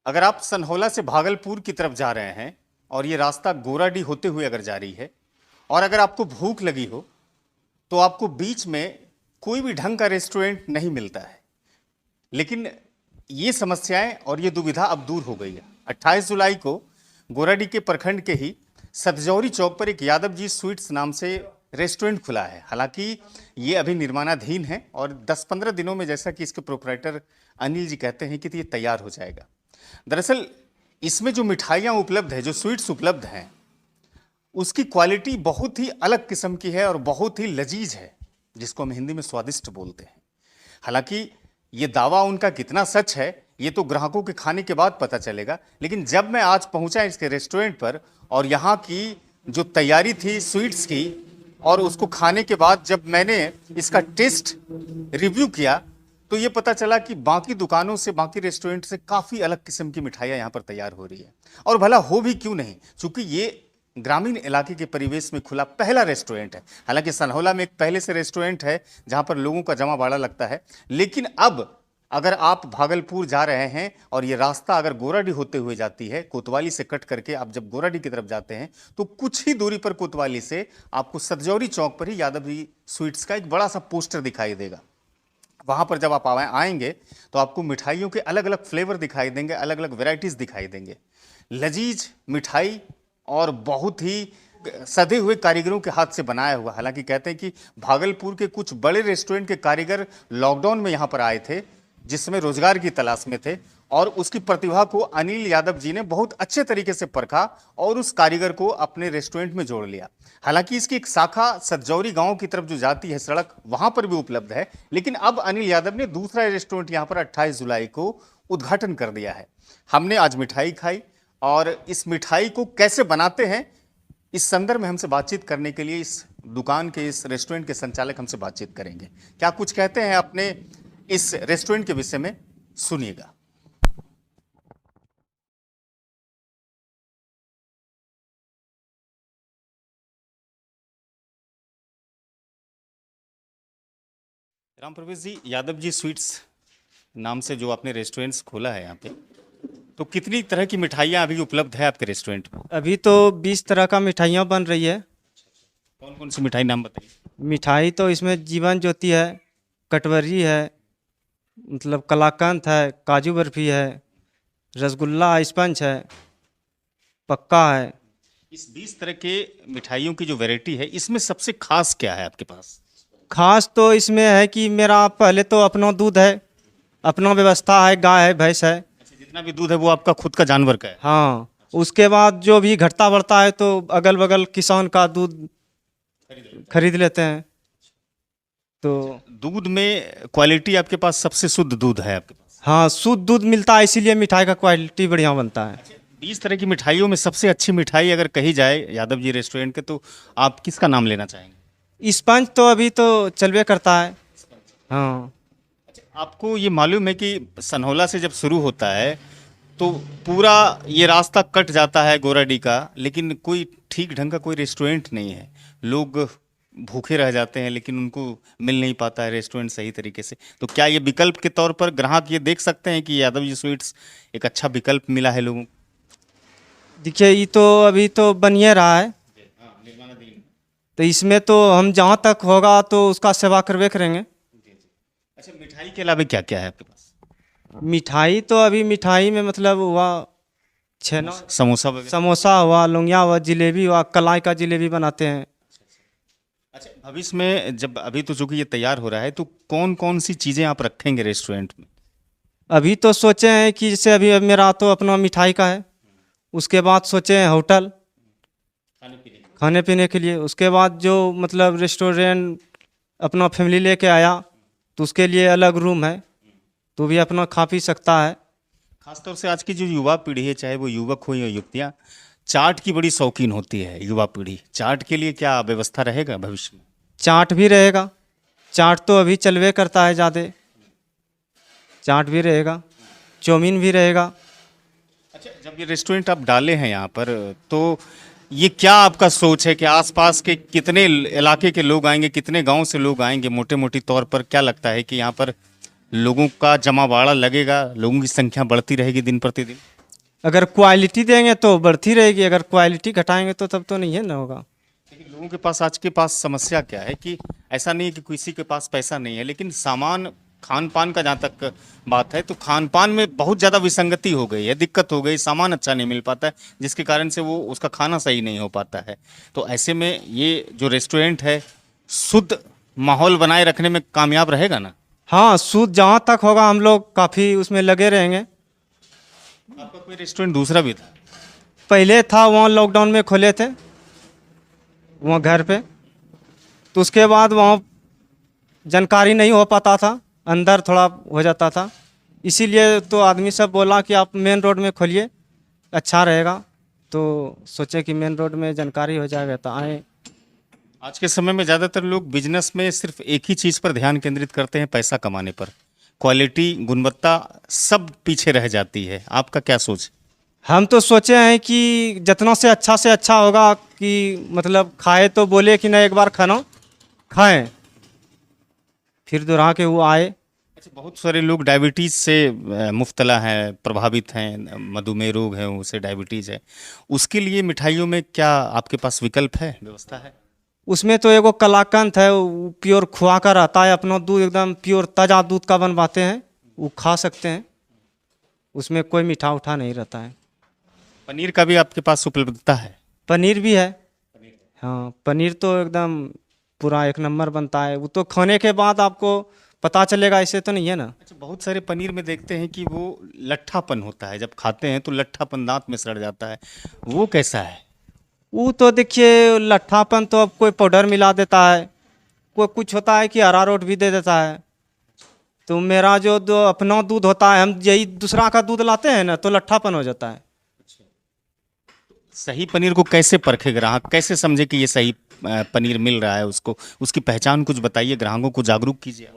अगर आप सनहौला से भागलपुर की तरफ जा रहे हैं और ये रास्ता गोराडीह होते हुए अगर जा रही है और अगर आपको भूख लगी हो तो आपको बीच में कोई भी ढंग का रेस्टोरेंट नहीं मिलता है। लेकिन ये समस्याएं और ये दुविधा अब दूर हो गई है। 28 जुलाई को गोराडीह के प्रखंड के ही सतजौरी चौक पर एक यादव जी स्वीट्स नाम से रेस्टोरेंट खुला है। हालांकि ये अभी निर्माणाधीन है और 10-15 दिनों में, जैसा कि इसके प्रोपराइटर अनिल जी कहते हैं, कि ये तैयार हो जाएगा। दरअसल इसमें जो मिठाइयाँ उपलब्ध है, जो स्वीट्स उपलब्ध हैं, उसकी क्वालिटी बहुत ही अलग किस्म की है और बहुत ही लजीज है, जिसको हम हिंदी में स्वादिष्ट बोलते हैं। हालांकि ये दावा उनका कितना सच है ये तो ग्राहकों के खाने के बाद पता चलेगा। लेकिन जब मैं आज पहुंचा इसके रेस्टोरेंट पर और यहाँ की जो तैयारी थी स्वीट्स की, और उसको खाने के बाद जब मैंने इसका टेस्ट रिव्यू किया तो ये पता चला कि बाकी दुकानों से, बाकी रेस्टोरेंट से काफ़ी अलग किस्म की मिठाइयाँ यहाँ पर तैयार हो रही है। और भला हो भी क्यों नहीं, क्योंकि ये ग्रामीण इलाके के परिवेश में खुला पहला रेस्टोरेंट है। हालांकि सनहौला में एक पहले से रेस्टोरेंट है जहाँ पर लोगों का जमा बाड़ा लगता है, लेकिन अब अगर आप भागलपुर जा रहे हैं और ये रास्ता अगर गोराडीह होते हुए जाती है, कोतवाली से कट करके आप जब गोराडीह की तरफ जाते हैं तो कुछ ही दूरी पर कोतवाली से आपको सतजौरी चौक पर ही यादव जी स्वीट्स का एक बड़ा सा पोस्टर दिखाई देगा। वहाँ पर जब आप आएंगे तो आपको मिठाइयों के अलग अलग फ्लेवर दिखाई देंगे, अलग अलग वेराइटीज़ दिखाई देंगे। लजीज मिठाई और बहुत ही सधे हुए कारीगरों के हाथ से बनाया हुआ। हालांकि कहते हैं कि भागलपुर के कुछ बड़े रेस्टोरेंट के कारीगर लॉकडाउन में यहाँ पर आए थे, जिसमें रोजगार की तलाश में थे, और उसकी प्रतिभा को अनिल यादव जी ने बहुत अच्छे तरीके से परखा और उस कारीगर को अपने रेस्टोरेंट में जोड़ लिया। हालांकि इसकी एक शाखा सतजौरी गांव की तरफ जो जाती है सड़क, वहां पर भी उपलब्ध है। लेकिन अब अनिल यादव ने दूसरा रेस्टोरेंट यहां पर 28 जुलाई को उद्घाटन कर दिया है। हमने आज मिठाई खाई और इस मिठाई को कैसे बनाते हैं इस संदर्भ में हमसे बातचीत करने के लिए इस दुकान के, इस रेस्टोरेंट के संचालक हमसे बातचीत करेंगे। क्या कुछ कहते हैं अपने इस रेस्टोरेंट के विषय में, सुनिएगा। राम प्रवेश जी, यादव जी स्वीट्स नाम से जो आपने रेस्टोरेंट्स खोला है यहाँ पे, तो कितनी तरह की मिठाइयाँ अभी उपलब्ध है आपके रेस्टोरेंट में? अभी तो 20 तरह का मिठाइयाँ बन रही है। कौन कौन सी मिठाई नाम बताइए। मिठाई तो इसमें जीवन ज्योति है, कटवरी है, मतलब कलाकंद है, काजू बर्फी है, रसगुल्ला स्पंज है, पक्का है। इस 20 तरह के मिठाइयों की जो वैरायटी है, इसमें सबसे खास क्या है आपके पास? खास तो इसमें है कि मेरा पहले तो अपना दूध है, अपना व्यवस्था है, गाय है, भैंस है। अच्छा, जितना भी दूध है वो आपका खुद का जानवर का है? हाँ, उसके बाद जो भी घटता बढ़ता है तो अगल बगल किसान का दूध खरीद लेते हैं। तो दूध में क्वालिटी आपके पास सबसे शुद्ध दूध है आपके पास? हाँ, शुद्ध दूध मिलता है, इसीलिए मिठाई का क्वालिटी बढ़िया बनता है। 20 तरह की मिठाइयों में सबसे अच्छी मिठाई अगर कही जाए यादव जी रेस्टोरेंट के, तो आप किसका नाम लेना चाहेंगे? स्पंज तो अभी तो चलवे करता है। हाँ। आपको ये मालूम है कि सनहौला से जब शुरू होता है तो पूरा ये रास्ता कट जाता है गोराडीह का, लेकिन कोई ठीक ढंग का कोई रेस्टोरेंट नहीं है। लोग भूखे रह जाते हैं, लेकिन उनको मिल नहीं पाता है रेस्टोरेंट सही तरीके से। तो क्या ये विकल्प के तौर पर ग्राहक ये देख सकते हैं कि यादव जी स्वीट्स एक अच्छा विकल्प मिला है लोगों को? देखिए, ये तो अभी तो बन ही रहा है। तो इसमें तो हम जहाँ तक होगा तो उसका सेवा करवे करेंगे। अच्छा, मिठाई के अलावा क्या क्या है आपके पास? मिठाई तो अभी मिठाई में मतलब हुआ छेना, समोसा वगैरह? समोसा हुआ, लौंगिया हुआ, जलेबी हुआ, कलाई का जलेबी बनाते हैं। अच्छा, भविष्य में जब अभी तो चूंकि ये तैयार हो रहा है तो कौन कौन सी चीजें आप रखेंगे रेस्टोरेंट में? अभी तो सोचे हैं कि जैसे अभी मेरा तो अपना मिठाई का है, उसके बाद सोचे हैं होटल खाने पीने के? खाने पीने के लिए, उसके बाद जो मतलब रेस्टोरेंट अपना फैमिली लेके आया तो उसके लिए अलग रूम है, तो भी अपना खा पी सकता है। खासतौर से आज की जो युवा पीढ़ी है, चाहे वो युवक हो या युवतियाँ, चाट की बड़ी शौकीन होती है युवा पीढ़ी। चाट के लिए क्या व्यवस्था रहेगा भविष्य में? चाट भी रहेगा, चाट तो अभी चलवे करता है ज़्यादा, चाट भी रहेगा, चाउमीन भी रहेगा। अच्छा, जब ये रेस्टोरेंट आप डाले हैं यहाँ पर, तो ये क्या आपका सोच है कि आसपास के कितने इलाके के लोग आएंगे, कितने गांव से लोग आएंगे? मोटे मोटी तौर पर क्या लगता है कि यहाँ पर लोगों का जमावाड़ा लगेगा, लोगों की संख्या बढ़ती रहेगी दिन प्रतिदिन? अगर क्वालिटी देंगे तो बढ़ती रहेगी, अगर क्वालिटी घटाएंगे तो तब तो नहीं है ना होगा। लेकिन लोगों के पास आज के पास समस्या क्या है कि ऐसा नहीं है कि किसी के पास पैसा नहीं है, लेकिन सामान खान पान का जहाँ तक बात है तो खान पान में बहुत ज़्यादा विसंगति हो गई है, दिक्कत हो गई, सामान अच्छा नहीं मिल पाता है, जिसके कारण से वो उसका खाना सही नहीं हो पाता है। तो ऐसे में ये जो रेस्टोरेंट है शुद्ध माहौल बनाए रखने में कामयाब रहेगा ना? हाँ, सूद जहाँ तक होगा हम लोग काफ़ी उसमें लगे रहेंगे। आपका कोई रेस्टोरेंट दूसरा भी था? पहले था, वहाँ लॉकडाउन में खोले थे वहाँ घर पे, तो उसके बाद वहाँ जानकारी नहीं हो पाता था, अंदर थोड़ा हो जाता था, इसीलिए तो आदमी सब बोला कि आप मेन रोड में खोलिए, अच्छा रहेगा। तो सोचे कि मेन रोड में जानकारी हो जाएगा तो आए। आज के समय में ज़्यादातर लोग बिजनेस में सिर्फ एक ही चीज़ पर ध्यान केंद्रित करते हैं, पैसा कमाने पर। क्वालिटी, गुणवत्ता सब पीछे रह जाती है। आपका क्या सोच है? हम तो सोचे हैं कि जितना से अच्छा होगा, कि मतलब खाए तो बोले कि नहीं एक बार खाना खाएं, फिर दोहरा के वो आए। अच्छा, बहुत सारे लोग डायबिटीज़ से मुब्तला हैं, प्रभावित हैं, मधुमेह रोग है, उसे डायबिटीज़ है। उसके लिए मिठाइयों में क्या आपके पास विकल्प है, व्यवस्था है? उसमें तो एगो कलाकंद है, वो प्योर खुआ का रहता है, अपना दूध एकदम प्योर ताज़ा दूध का बनवाते हैं, वो खा सकते हैं, उसमें कोई मीठा उठा नहीं रहता है। पनीर का भी आपके पास उपलब्धता है? पनीर भी है, हाँ, पनीर तो एकदम पूरा एक नंबर बनता है, वो तो खाने के बाद आपको पता चलेगा, ऐसे तो नहीं है ना। अच्छा, बहुत सारे पनीर में देखते हैं कि वो लट्ठापन होता है, जब खाते हैं तो लट्ठापन दांत में सड़ जाता है, वो कैसा है? वो तो देखिए लट्ठापन तो अब कोई पाउडर मिला देता है, कोई कुछ होता है कि अरारोट भी दे देता है। तो मेरा जो दो अपना दूध होता है, हम यही दूसरा का दूध लाते हैं ना, तो लट्ठापन हो जाता है। सही पनीर को कैसे परखे ग्राहक, कैसे समझे कि ये सही पनीर मिल रहा है उसको? उसकी पहचान कुछ बताइए, ग्राहकों को जागरूक कीजिए।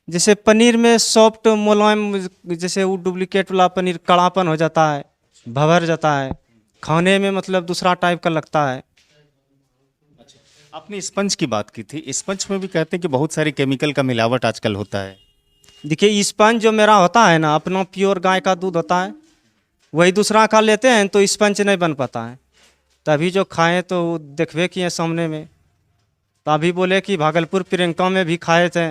जैसे पनीर में सॉफ्ट मुलायम, जैसे वो डुप्लीकेट वाला पनीर कड़ापन हो जाता है, भवर जाता है, खाने में मतलब दूसरा टाइप का लगता है। आपने स्पंज की बात की थी, स्पंज में भी कहते हैं कि बहुत सारे केमिकल का मिलावट आजकल होता है। देखिए स्पंज जो मेरा होता है ना, अपना प्योर गाय का दूध होता है, वही दूसरा का लेते हैं तो स्पंज नहीं बन पाता है। तभी जो खाएं तो देखबे किए सामने में, तभी बोले कि भागलपुर प्रियंका में भी खाए थे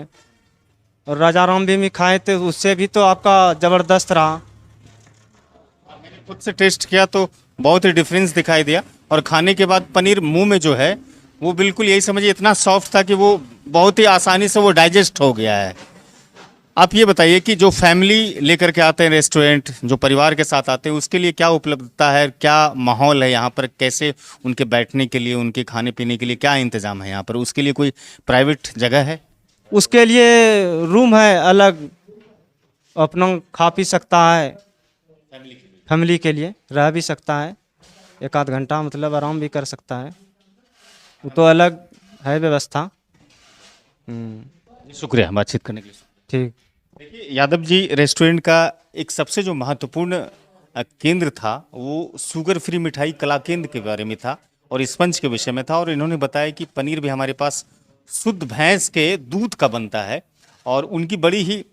और राजाराम भी खाए थे, उससे भी तो आपका ज़बरदस्त रहा। मैंने खुद से टेस्ट किया तो बहुत ही डिफरेंस दिखाई दिया, और खाने के बाद पनीर मुंह में जो है वो बिल्कुल यही समझिए इतना सॉफ्ट था कि वो बहुत ही आसानी से वो डाइजेस्ट हो गया है। आप ये बताइए कि जो फैमिली लेकर के आते हैं रेस्टोरेंट, जो परिवार के साथ आते हैं, उसके लिए क्या उपलब्धता है, क्या माहौल है यहाँ पर, कैसे उनके बैठने के लिए, उनके खाने पीने के लिए क्या इंतजाम है यहाँ पर? उसके लिए कोई प्राइवेट जगह है? उसके लिए रूम है अलग, अपना खा पी सकता है, फैमिली के लिए रह भी सकता है, एक आध घंटा मतलब आराम भी कर सकता है, वो तो अलग है व्यवस्था। शुक्रिया बातचीत करने के लिए। ठीक। देखिए, यादव जी रेस्टोरेंट का एक सबसे जो महत्वपूर्ण केंद्र था वो शुगर फ्री मिठाई कला केंद्र के बारे में था और स्पंज के विषय में था, और इन्होंने बताया कि पनीर भी हमारे पास शुद्ध भैंस के दूध का बनता है और उनकी बड़ी ही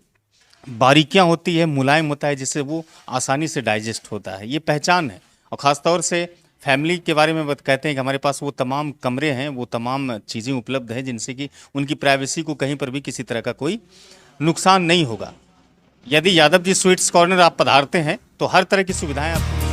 बारीकियां होती है, मुलायम होता है, जिससे वो आसानी से डाइजेस्ट होता है। ये पहचान है, और ख़ास तौर से फैमिली के बारे में कहते हैं कि हमारे पास वो तमाम कमरे हैं, वो तमाम चीज़ें उपलब्ध हैं जिनसे कि उनकी प्राइवेसी को कहीं पर भी किसी तरह का कोई नुकसान नहीं होगा। यदि यादव जी स्वीट्स कॉर्नर आप पधारते हैं तो हर तरह की सुविधाएं आपको